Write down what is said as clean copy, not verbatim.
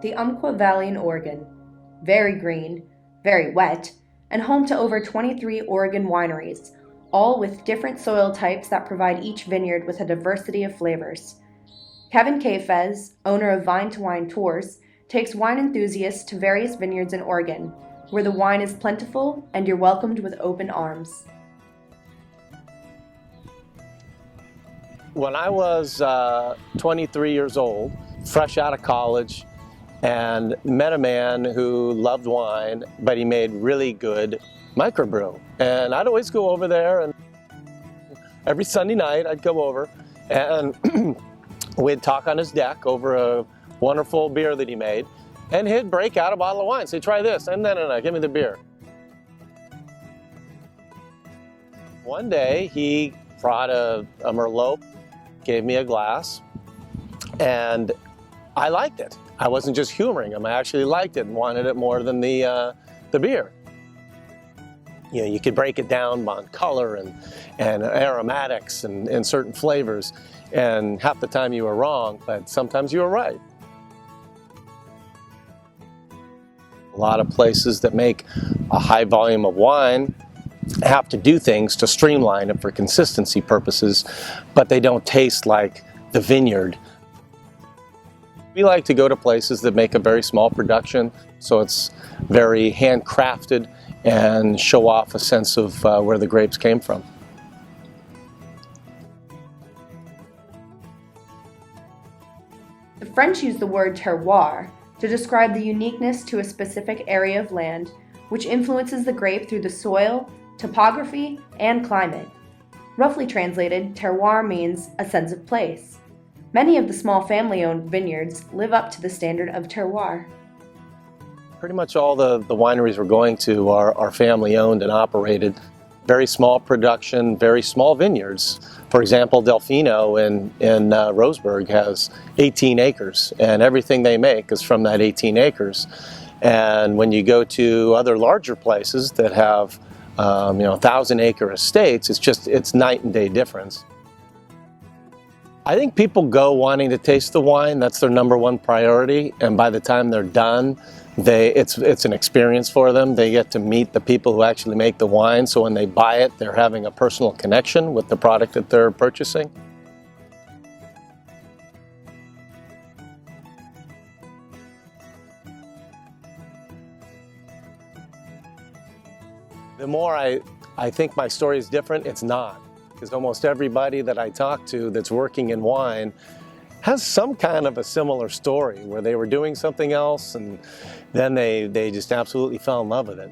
the Umpqua Valley in Oregon. Very green, very wet, and home to over 23 Oregon wineries, all with different soil types that provide each vineyard with a diversity of flavors. Kevin Kayfez, owner of Vine to Wine Tours, takes wine enthusiasts to various vineyards in Oregon, where the wine is plentiful and you're welcomed with open arms. When I was 23 years old, fresh out of college, and met a man who loved wine, but he made really good microbrew. And I'd always go over there, and every Sunday night I'd go over, and we'd talk on his deck over a wonderful beer that he made, and he'd break out a bottle of wine, say, try this, and no, give me the beer. One day he brought a Merlot, gave me a glass, and I liked it. I wasn't just humoring him, I actually liked it and wanted it more than the beer. You know, you could break it down on color and aromatics and certain flavors, and half the time you were wrong, but sometimes you were right. A lot of places that make a high volume of wine have to do things to streamline it for consistency purposes, but they don't taste like the vineyard. We like to go to places that make a very small production, so it's very handcrafted and show off a sense of where the grapes came from. The French use the word terroir to describe the uniqueness to a specific area of land, which influences the grape through the soil, topography, and climate. Roughly translated, terroir means a sense of place. Many of the small family-owned vineyards live up to the standard of terroir. Pretty much all the wineries we're going to are family-owned and operated. Very small production, very small vineyards. For example, Delfino in Roseburg has 18 acres, and everything they make is from that 18 acres. And when you go to other larger places that have 1,000-acre estates, it's night and day difference. I think people go wanting to taste the wine. That's their number one priority, and by the time they're done, it's an experience for them. They get to meet the people who actually make the wine, so when they buy it, they're having a personal connection with the product that they're purchasing. The more I think my story is different, it's not. Because almost everybody that I talk to that's working in wine has some kind of a similar story where they were doing something else and then they just absolutely fell in love with it.